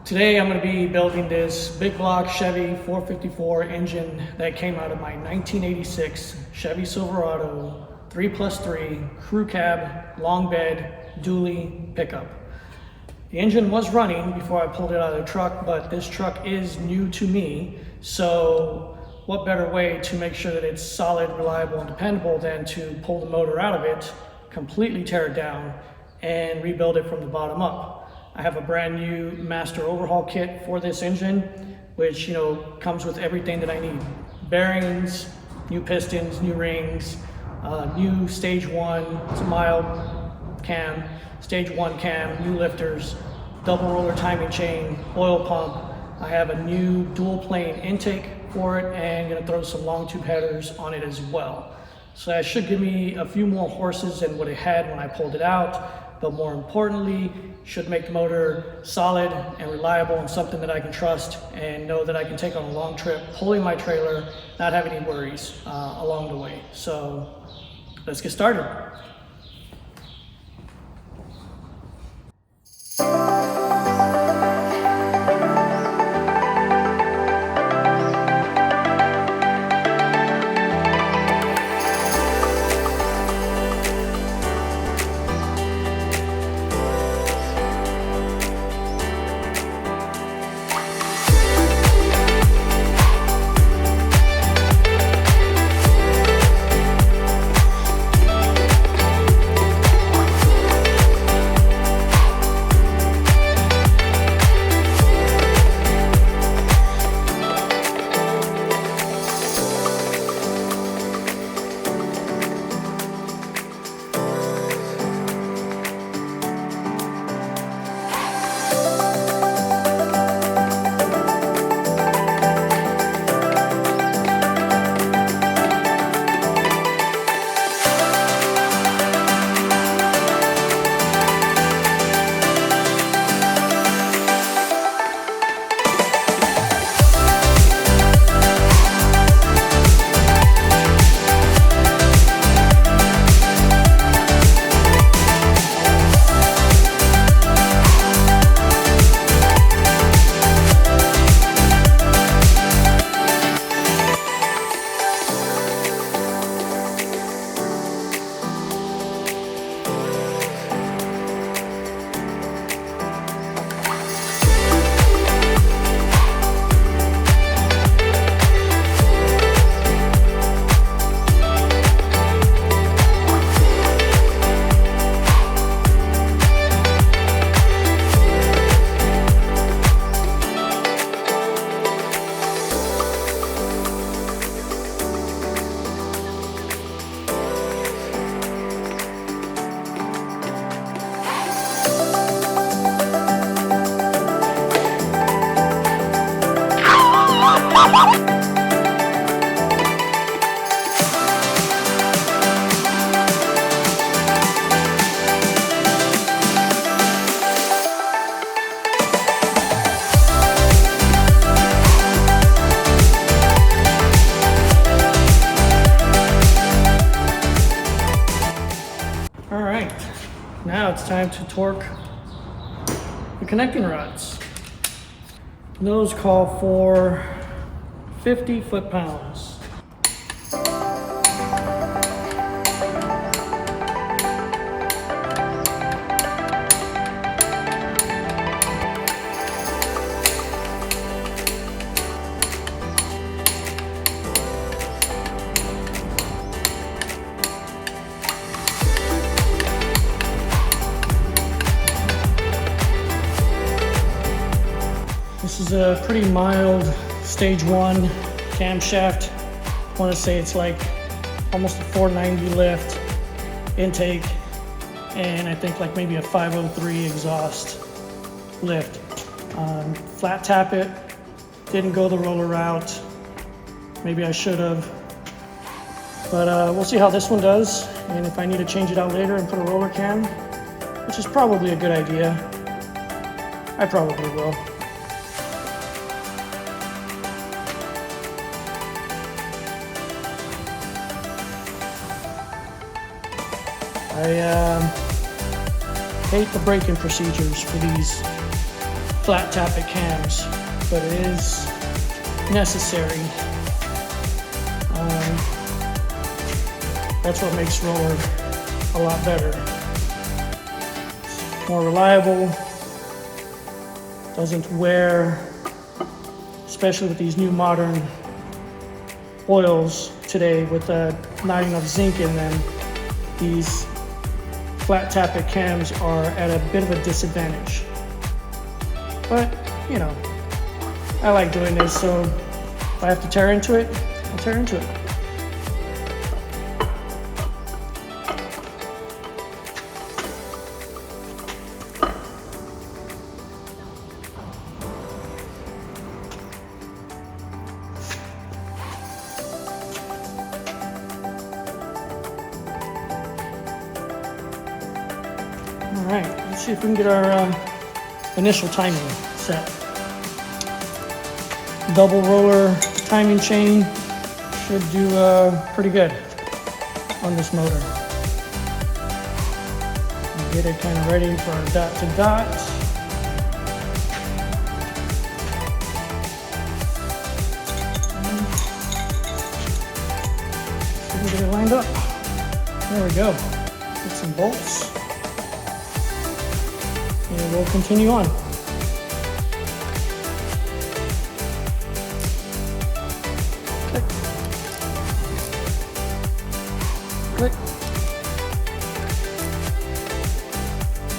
Today I'm going to be building this big block Chevy 454 engine that came out of my 1986 Chevy Silverado 3+3 crew cab, long bed, dually pickup. The engine was running before I pulled it out of the truck, but this truck is new to me, so what better way to make sure that it's solid, reliable, and dependable than to pull the motor out of it, completely tear it down, and rebuild it from the bottom up. I have a brand new master overhaul kit for this engine, which comes with everything that I need. Bearings, new pistons, new rings, new stage 1, it's a mild cam, stage 1 cam, new lifters, double roller timing chain, oil pump. I have a new dual plane intake for it and gonna throw some long tube headers on it as well. So that should give me a few more horses than what it had when I pulled it out, but more importantly, should make the motor solid and reliable and something that I can trust and know that I can take on a long trip, pulling my trailer, not have any worries along the way. So let's get started. Now it's time to torque the connecting rods. Those call for 50 foot-pounds. This is a pretty mild stage 1 camshaft. I want to say it's like almost a 490 lift intake, and I think like maybe a 503 exhaust lift. Flat tap it, didn't go the roller route. Maybe I should have, but we'll see how this one does, and if I need to change it out later and put a roller cam, which is probably a good idea, I probably will. I hate the braking procedures for these flat tappet cams, but it is necessary. That's what makes roller a lot better. It's more reliable, doesn't wear, especially with these new modern oils today with not enough zinc in them. These flat tappet cams are at a bit of a disadvantage. But, you know, I like doing this, so if I have to tear into it, I'll tear into it. All right, let's see if we can get our initial timing set. Double roller timing chain should do pretty good on this motor. Get it kind of ready for our dot to dot. See if we get it lined up. There we go. Get some bolts. And we'll continue on. Click. Click.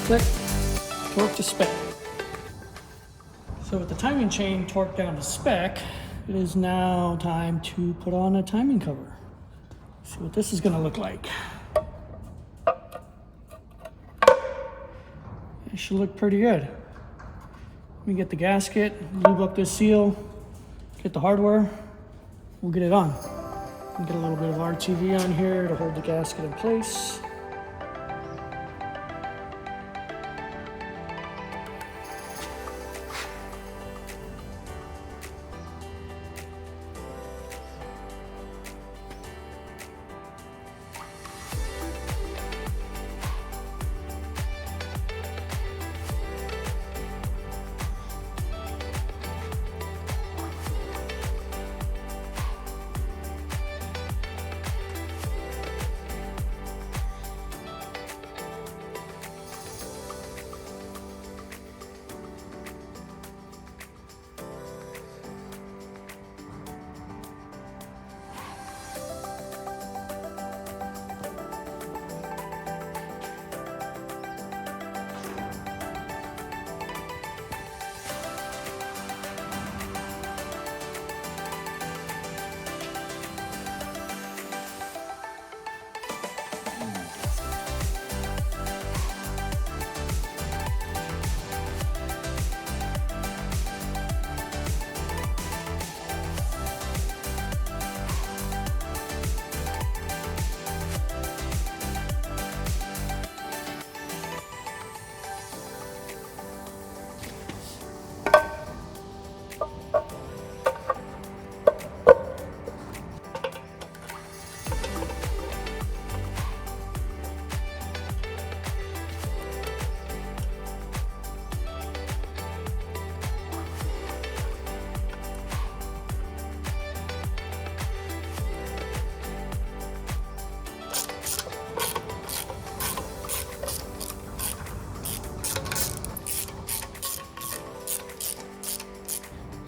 Click. Torque to spec. So with the timing chain torqued down to spec, it is now time to put on a timing cover. See what this is going to look like. It should look pretty good. Let me get the gasket, lube up this seal, get the hardware, we'll get it on. Get a little bit of RTV on here to hold the gasket in place.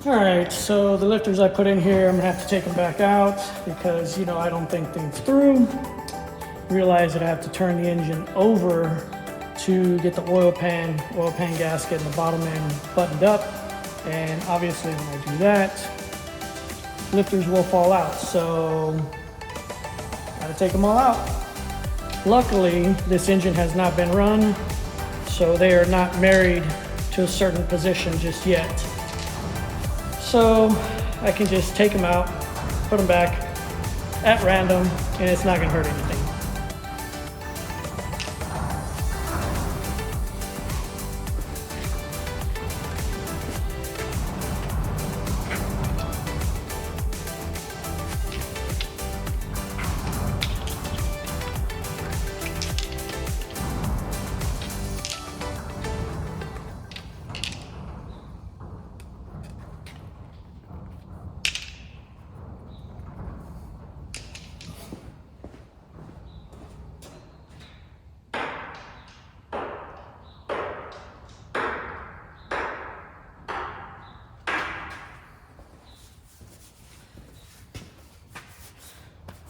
All right, so the lifters I put in here, I'm gonna have to take them back out because, you know, I don't think things through. Realize that I have to turn the engine over to get the oil pan gasket and the bottom end buttoned up. And obviously when I do that, lifters will fall out. So gotta take them all out. Luckily, this engine has not been run, so they are not married to a certain position just yet. So I can just take them out, put them back at random, and it's not gonna hurt anything.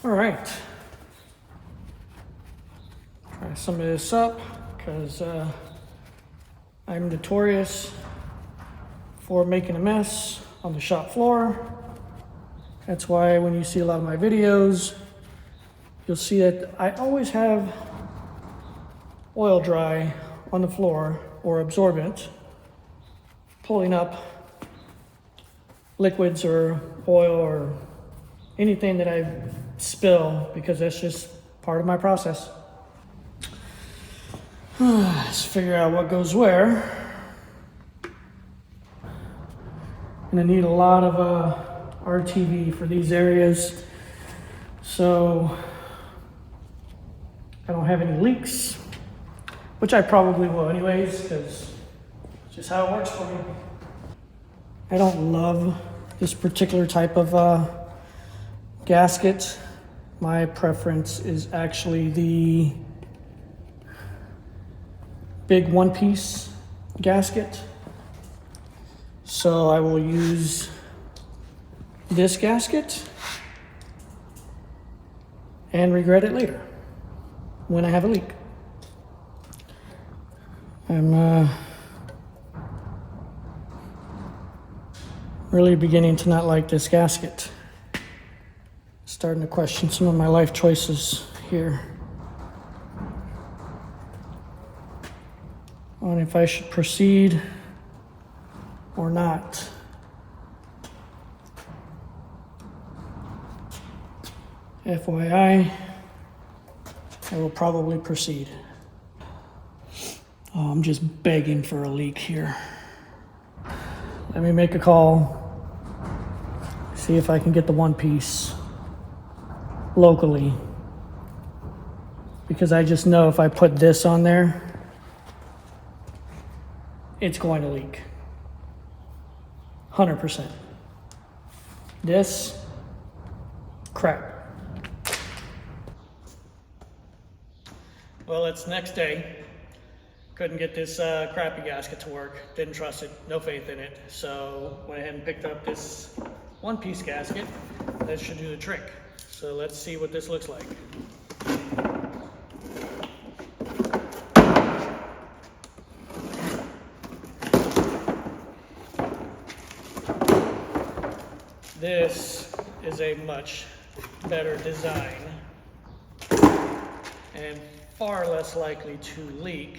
All right. Try some of this up because I'm notorious for making a mess on the shop floor. That's why when you see a lot of my videos, you'll see that I always have oil dry on the floor or absorbent, pulling up liquids or oil or anything that I spill, because that's just part of my process. Let's figure out what goes where. Gonna need a lot of RTV for these areas, so I don't have any leaks, which I probably will anyways, because it's just how it works for me. I don't love this particular type of gasket. My preference is actually the big one-piece gasket. So I will use this gasket and regret it later when I have a leak. I'm really beginning to not like this gasket. Starting to question some of my life choices here on if I should proceed or not. FYI, I will probably proceed. Oh, I'm just begging for a leak here. Let me make a call, see if I can get the one piece locally, because I just know if I put this on there, it's going to leak. 100%. This, crap. Well, it's next day. Couldn't get this crappy gasket to work. Didn't trust it, no faith in it. So went ahead and picked up this one-piece gasket. That should do the trick. So let's see what this looks like. This is a much better design and far less likely to leak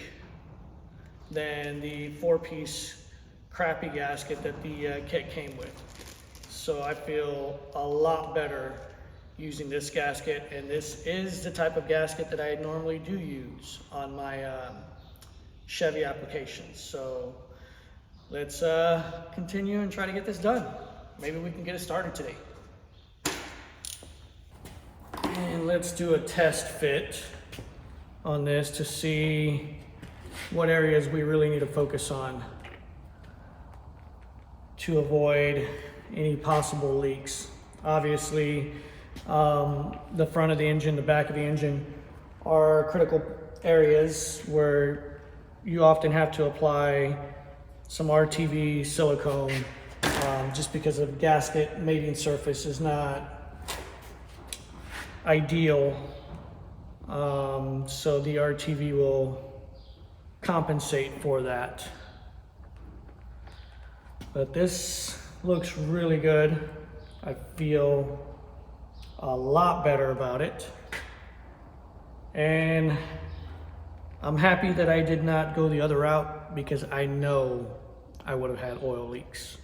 than the 4-piece crappy gasket that the kit came with. So I feel a lot better using this gasket, and this is the type of gasket that I normally do use on my Chevy applications. So let's continue and try to get this done. Maybe we can get it started today. And let's do a test fit on this to see what areas we really need to focus on to avoid any possible leaks. Obviously, the front of the engine, the back of the engine are critical areas where you often have to apply some RTV silicone, just because the gasket mating surface is not ideal. So the RTV will compensate for that. But this looks really good. I feel a lot better about it. And I'm happy that I did not go the other route, because I know I would have had oil leaks.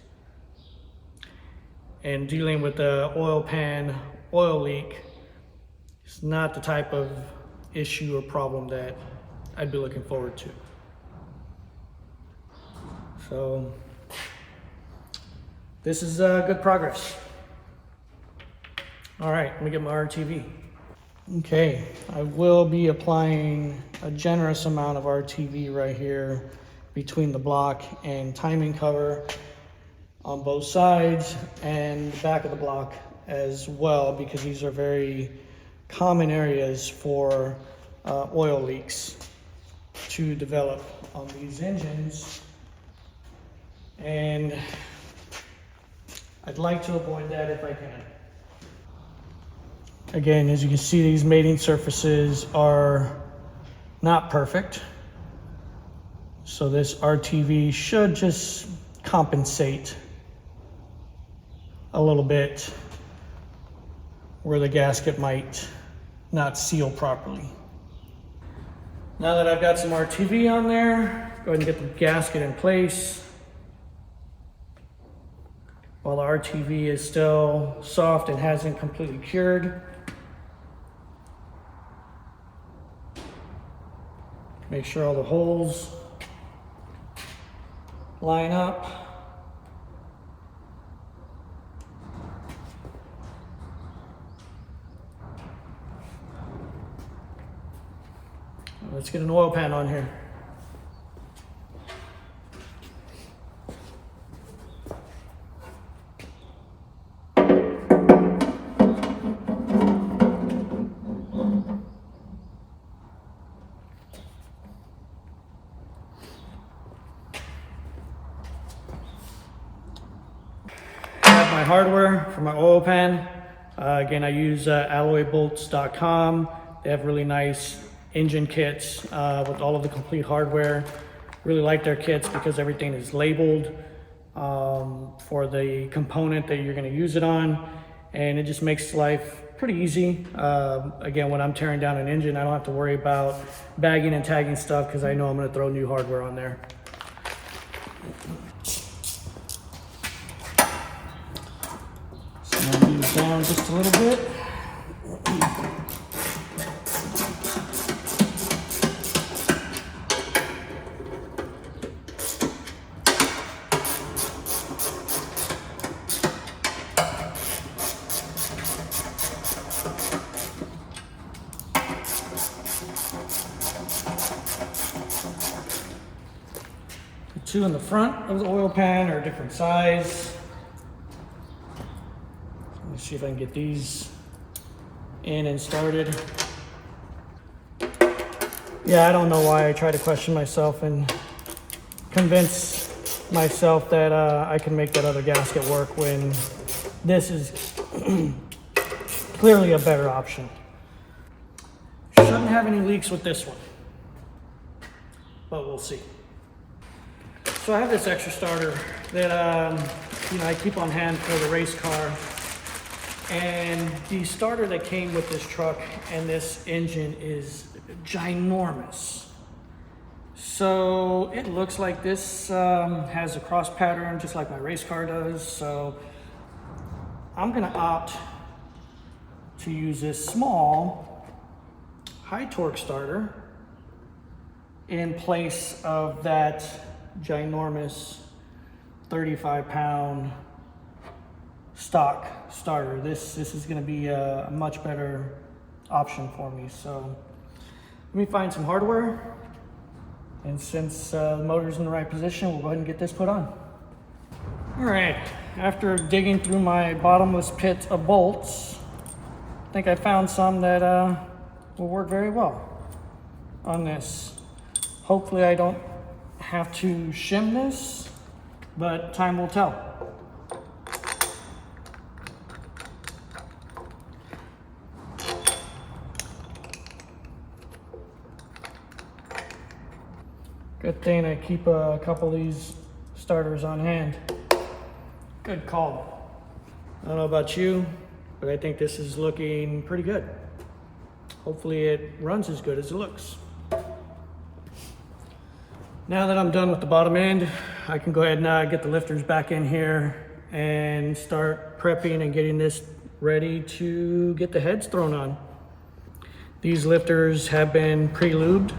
And dealing with the oil pan oil leak is not the type of issue or problem that I'd be looking forward to. So this is good progress. All right, let me get my RTV. Okay, I will be applying a generous amount of RTV right here between the block and timing cover on both sides and the back of the block as well, because these are very common areas for oil leaks to develop on these engines. And I'd like to avoid that if I can. Again, as you can see, these mating surfaces are not perfect. So this RTV should just compensate a little bit where the gasket might not seal properly. Now that I've got some RTV on there, go ahead and get the gasket in place. While the RTV is still soft and hasn't completely cured. Make sure all the holes line up. Let's get an oil pan on here. My hardware for my oil pan. Again, I use alloybolts.com. They have really nice engine kits with all of the complete hardware. Really like their kits because everything is labeled for the component that you're going to use it on, and it just makes life pretty easy. Again, when I'm tearing down an engine, I don't have to worry about bagging and tagging stuff because I know I'm going to throw new hardware on there. Down just a little bit. The two in the front of the oil pan are different size. See if I can get these in and started. Yeah, I don't know why I try to question myself and convince myself that I can make that other gasket work when this is clearly a better option. Shouldn't have any leaks with this one, but we'll see. So I have this extra starter that I keep on hand for the race car. And the starter that came with this truck and this engine is ginormous. So it looks like this has a cross pattern just like my race car does. So I'm gonna opt to use this small high torque starter in place of that ginormous 35-pound stock starter. This is going to be a much better option for me. So let me find some hardware, and since the motor's in the right position, we'll go ahead and get this put on. All right, after digging through my bottomless pit of bolts, I think I found some that will work very well on this. Hopefully I don't have to shim this, but time will tell. Good thing I keep a couple of these starters on hand. Good call. I don't know about you, but I think this is looking pretty good. Hopefully it runs as good as it looks. Now that I'm done with the bottom end, I can go ahead and get the lifters back in here and start prepping and getting this ready to get the heads thrown on. These lifters have been pre-lubed,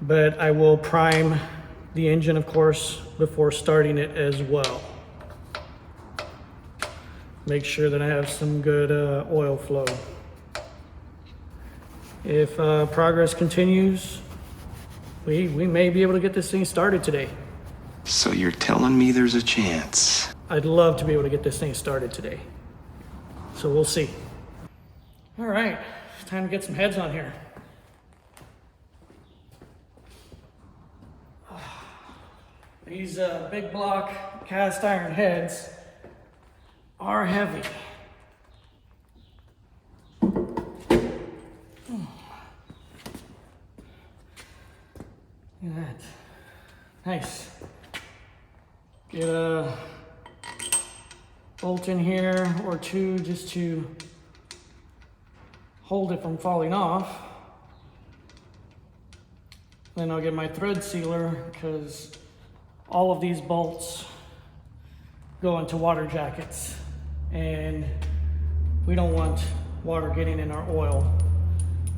but I will prime the engine, of course, before starting it as well. Make sure that I have some good oil flow. If progress continues, we may be able to get this thing started today. So you're telling me there's a chance? I'd love to be able to get this thing started today. So we'll see. All right, it's time to get some heads on here. These big block cast iron heads are heavy. Look at that. Nice. Get a bolt in here or two just to hold it from falling off. Then I'll get my thread sealer because all of these bolts go into water jackets and we don't want water getting in our oil.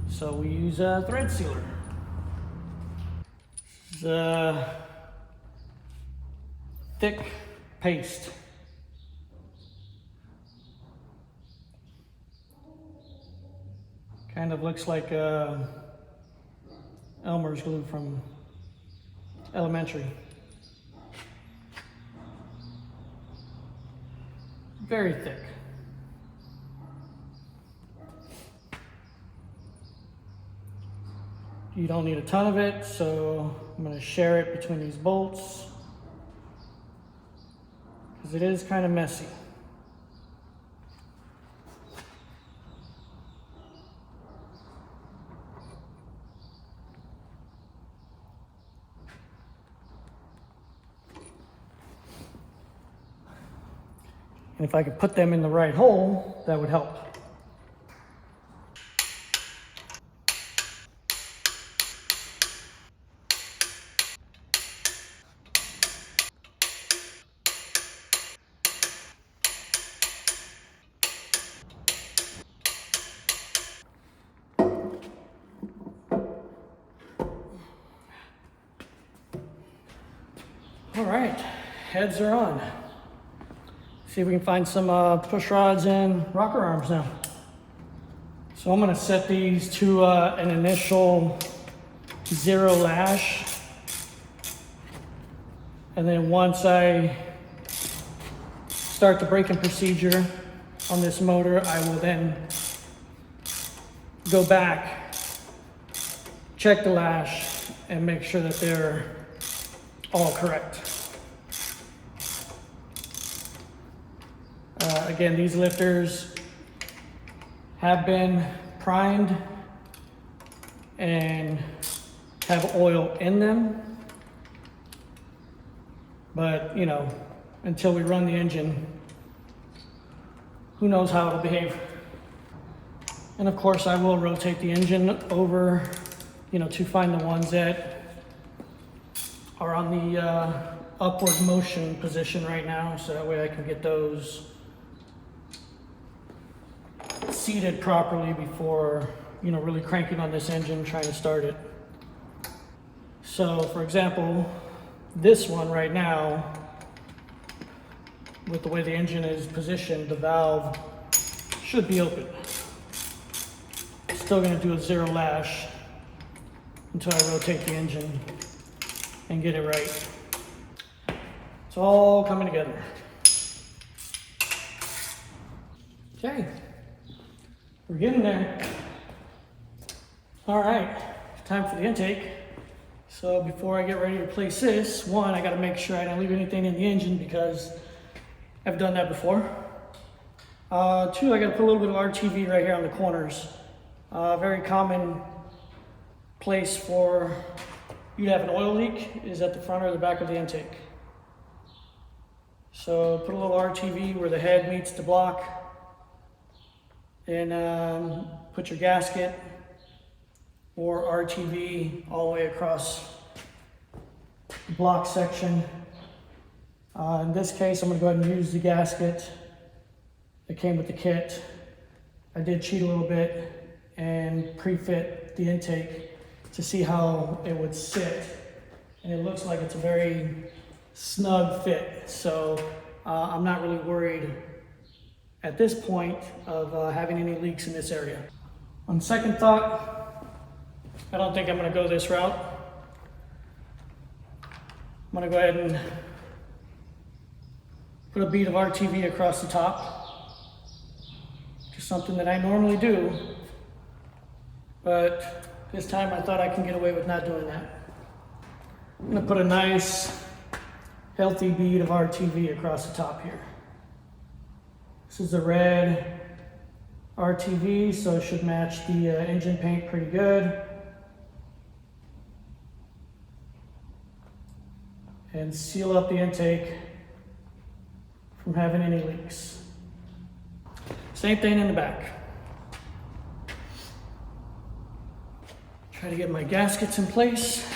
So we use a thread sealer. This is thick paste. Kind of looks like Elmer's glue from elementary. Very thick. You don't need a ton of it, so I'm going to share it between these bolts because it is kind of messy. And if I could put them in the right hole, that would help. All right, heads are on. See if we can find some push rods and rocker arms now. So I'm gonna set these to an initial 0 lash. And then once I start the braking procedure on this motor, I will then go back, check the lash, and make sure that they're all correct. Again, these lifters have been primed and have oil in them. But, you know, until we run the engine, who knows how it'll behave. And of course, I will rotate the engine over, you know, to find the ones that are on the upward motion position right now, so that way I can get those seated properly before, you know, really cranking on this engine, trying to start it. So, for example, this one right now, with the way the engine is positioned, the valve should be open. Still going to do a 0 lash until I rotate the engine and get it right. It's all coming together. Okay, we're getting there. All right, time for the intake. So before I get ready to place this, one, I got to make sure I don't leave anything in the engine because I've done that before. Two, I got to put a little bit of RTV right here on the corners. Very common place for you to have an oil leak is at the front or the back of the intake. So put a little RTV where the head meets the block, and put your gasket or RTV all the way across the block section. In this case, I'm going to go ahead and use the gasket that came with the kit. I did cheat a little bit and pre-fit the intake to see how it would sit, and it looks like it's a very snug fit, so I'm not really worried at this point of having any leaks in this area. On second thought, I don't think I'm going to go this route. I'm going to go ahead and put a bead of RTV across the top. Just something that I normally do, but this time I thought I can get away with not doing that. I'm going to put a nice healthy bead of RTV across the top here. This is a red RTV, so it should match the engine paint pretty good. and seal up the intake from having any leaks. Same thing in the back. Try to get my gaskets in place.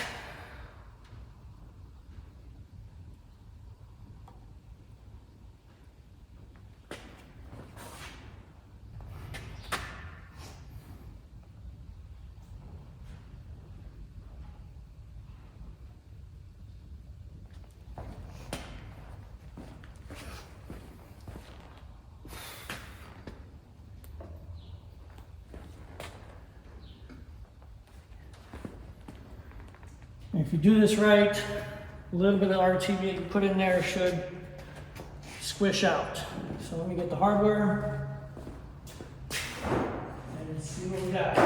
And if you do this right, a little bit of RTV you put in there should squish out. So let me get the hardware and see what we got.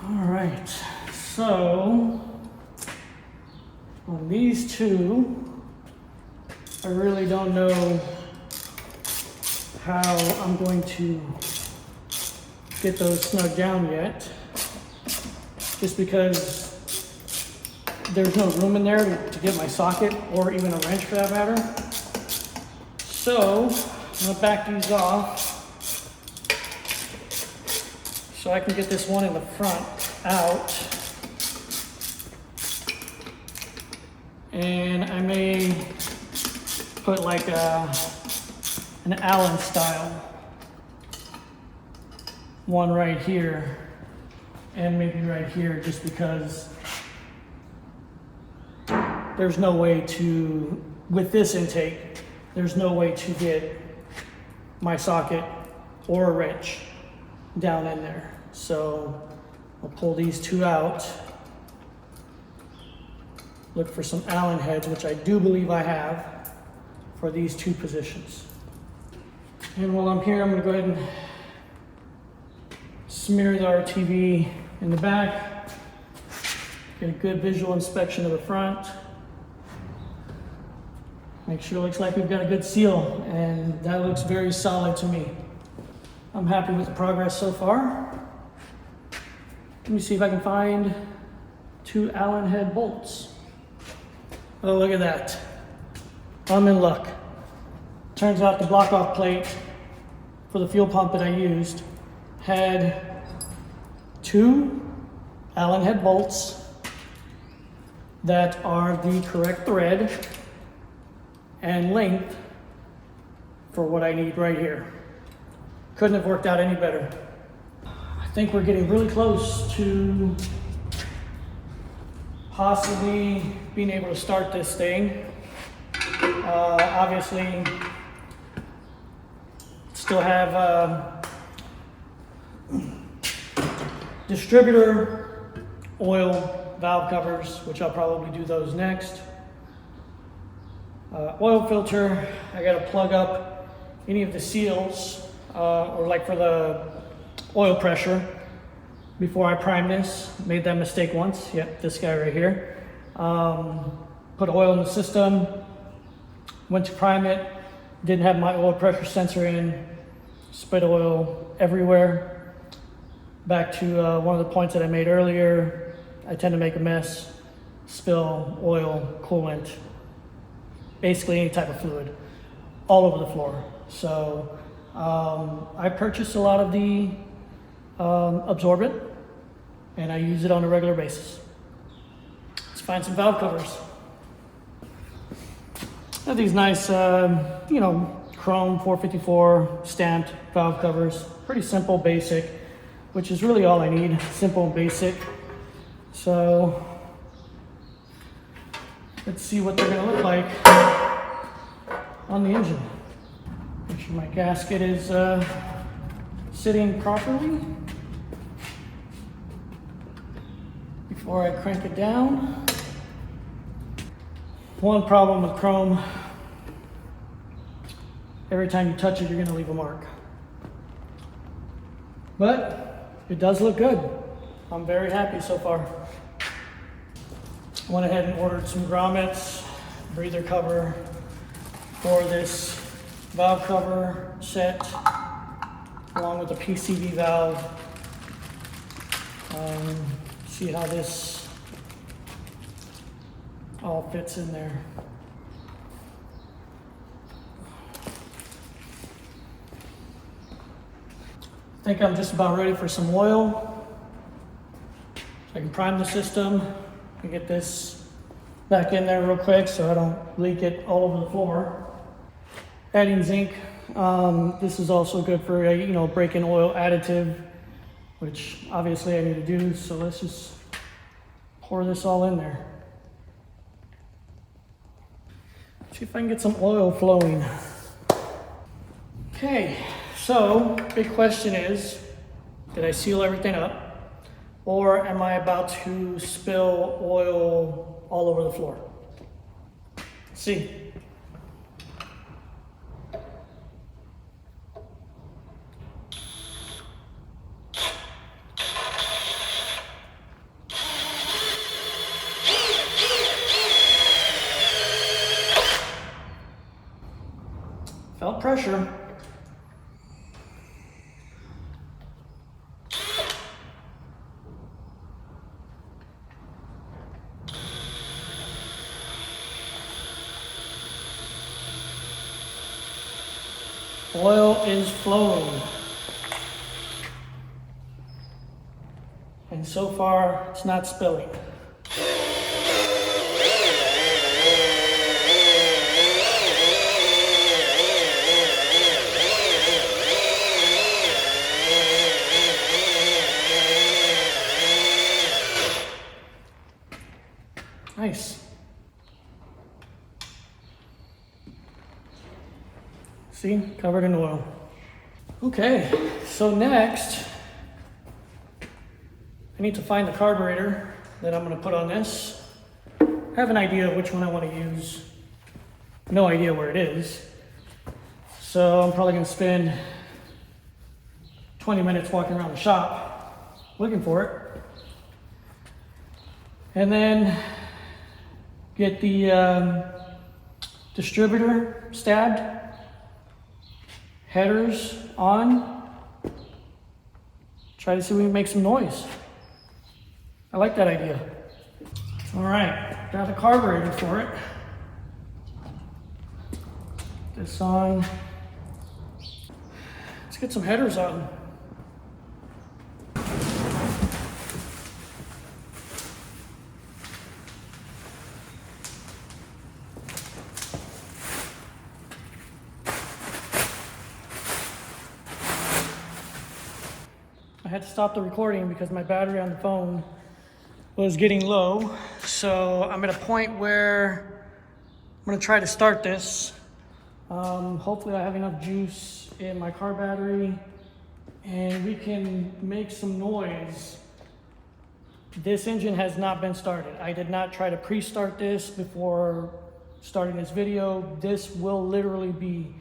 All right, so on these two, I really don't know how I'm going to get those snug down yet, just because there's no room in there to get my socket or even a wrench for that matter. So I'm gonna back these off so I can get this one in the front out. And I may put like an Allen style one right here and maybe right here, just because there's no way to, with this intake, there's no way to get my socket or a wrench down in there. So I'll pull these two out, look for some Allen heads, which I do believe I have for these two positions. And while I'm here, I'm gonna go ahead and smear the RTV in the back, get a good visual inspection of the front. Make sure it looks like we've got a good seal, and that looks very solid to me. I'm happy with the progress so far. Let me see if I can find two Allen head bolts. Oh, look at that. I'm in luck. Turns out the block off plate for the fuel pump that I used had two Allen head bolts that are the correct thread and length for what I need right here. Couldn't have worked out any better. I think we're getting really close to possibly being able to start this thing. Obviously, still have distributor oil valve covers, which I'll probably do those next. Oil filter, I gotta plug up any of the seals, or like for the oil pressure before I prime this. Made that mistake once. Yep, this guy right here. Put oil in the system, went to prime it, didn't have my oil pressure sensor in, spread oil everywhere. Back to one of the points that I made earlier, I tend to make a mess, spill oil, coolant, basically any type of fluid all over the floor. So I purchased a lot of the absorbent, and I use it on a regular basis. Let's find some valve covers. I have these nice, chrome 454 stamped valve covers. Pretty simple, basic, which is really all I need. Simple and basic. So let's see what they're gonna look like on the engine. Make sure my gasket is sitting properly before I crank it down. One problem with chrome, every time you touch it, you're gonna leave a mark. But it does look good. I'm very happy so far. Went ahead and ordered some grommets, breather cover for this valve cover set, along with the PCV valve. See how this all fits in there. I think I'm just about ready for some oil. So I can prime the system and get this back in there real quick so I don't leak it all over the floor. Adding zinc. This is also good for a break-in oil additive, which obviously I need to do. So let's just pour this all in there. See if I can get some oil flowing. Okay, so big question is, did I seal everything up, or am I about to spill oil all over the floor? Let's see. Felt pressure. Oil is flowing. And so far, it's not spilling. Nice. See, covered in oil. Okay, so next, I need to find the carburetor that I'm going to put on this. I have an idea of which one I want to use. No idea where it is. So I'm probably going to spend 20 minutes walking around the shop looking for it. And then get the distributor stabbed, headers on, try to see if we can make some noise. I like that idea. All right, got the carburetor for it. This on. Let's get some headers on. I had to stop the recording because my battery on the phone was getting low. So I'm at a point where I'm gonna try to start this. Hopefully I have enough juice in my car battery and we can make some noise. This engine has not been started. I did not try to pre-start this before starting this video. This will literally be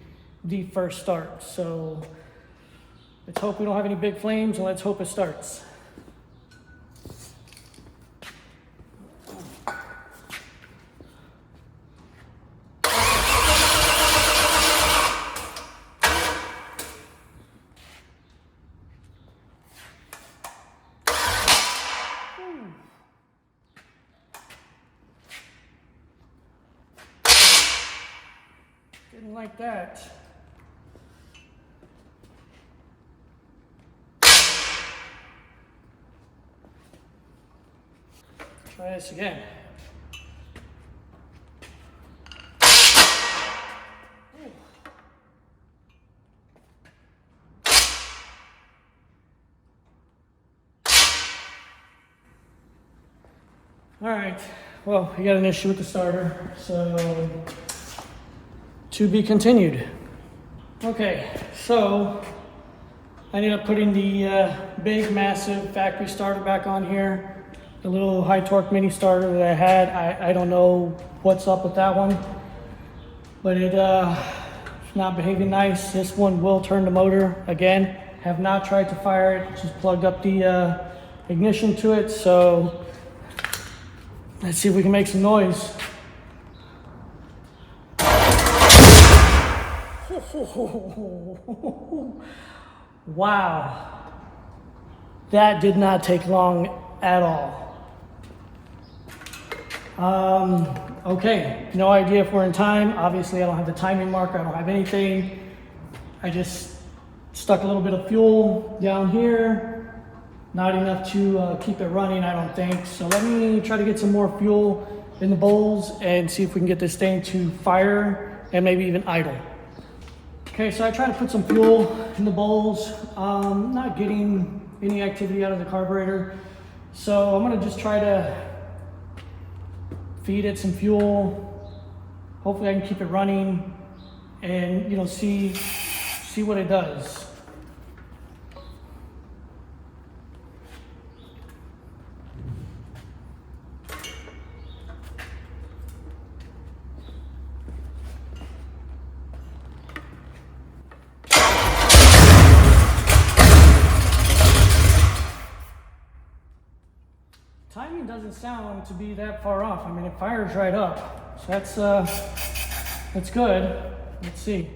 the first start. So let's hope we don't have any big flames and let's hope it starts. Didn't like that. Try this again. Ooh. All right, well, we got an issue with the starter, so to be continued. Okay, so I ended up putting the big, massive factory starter back on here. The little high torque mini starter that I had, I don't know what's up with that one, but it's not behaving nice. This one will turn the motor again. Have not tried to fire it, just plugged up the ignition to it. So let's see if we can make some noise. Wow, that did not take long at all. Okay, no idea if we're in time. Obviously, I don't have the timing marker. I don't have anything. I just stuck a little bit of fuel down here. Not enough to keep it running, I don't think. So let me try to get some more fuel in the bowls and see if we can get this thing to fire and maybe even idle. Okay, so I try to put some fuel in the bowls. Not getting any activity out of the carburetor. So I'm gonna just try to feed it some fuel. Hopefully I can keep it running and, you know, see what it does. Timing doesn't sound to be that far off. I mean, it fires right up. So that's good. Let's see.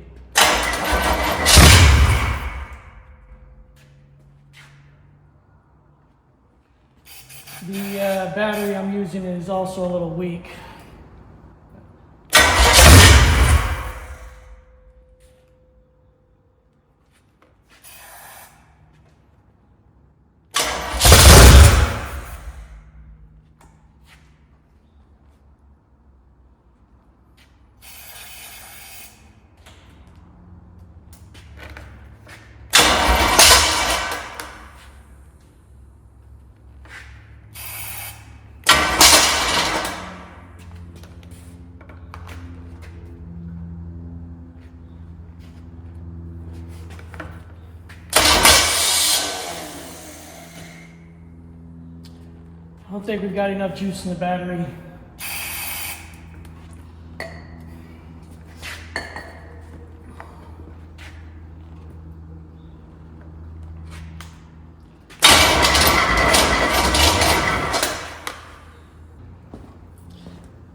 The battery I'm using is also a little weak. I don't think we've got enough juice in the battery.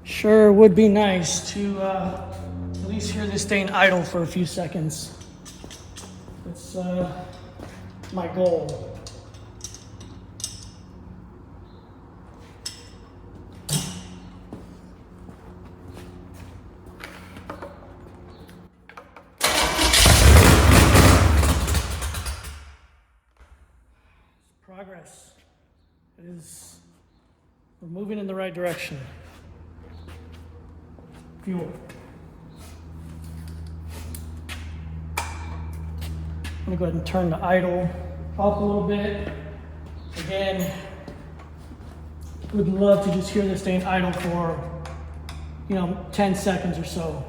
Sure would be nice to at least hear this thing idle for a few seconds. That's my goal. Progress. We're moving in the right direction. Fuel. I'm gonna go ahead and turn the idle up a little bit. Again, would love to just hear this thing idle for, 10 seconds or so.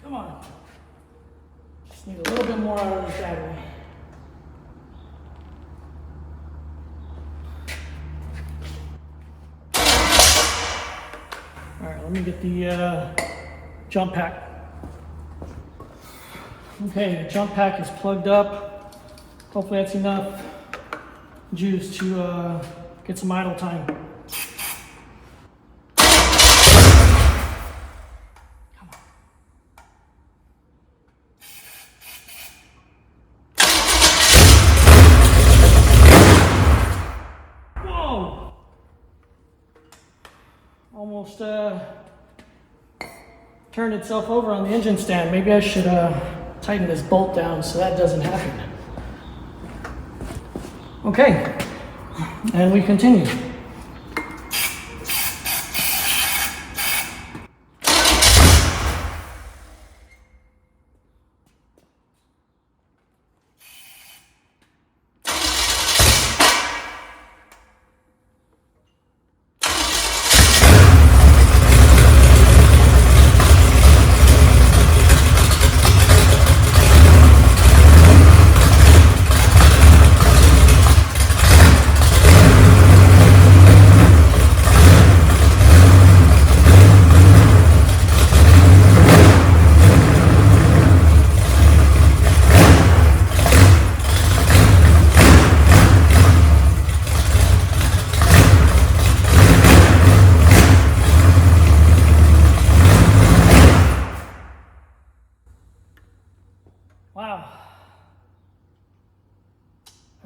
Come on. Just need a little bit more out of this battery. All right, let me get the jump pack. Okay, the jump pack is plugged up. Hopefully that's enough juice to get some idle time. Almost turned itself over on the engine stand. Maybe I should tighten this bolt down so that doesn't happen. Okay, and we continue.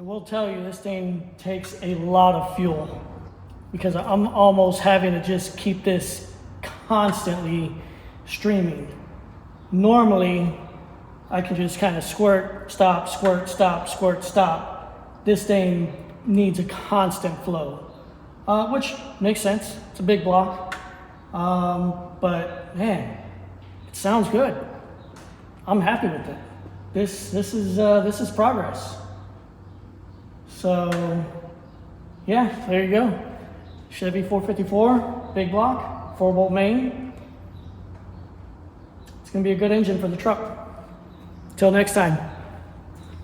will tell you this thing takes a lot of fuel because I'm almost having to just keep this constantly streaming. Normally, I can just kind of squirt, stop, squirt, stop, squirt, stop. This thing needs a constant flow, which makes sense. It's a big block, but man, it sounds good. I'm happy with it. This is progress. So yeah, there you go. Chevy 454, big block, 4-bolt main. It's gonna be a good engine for the truck. Till next time.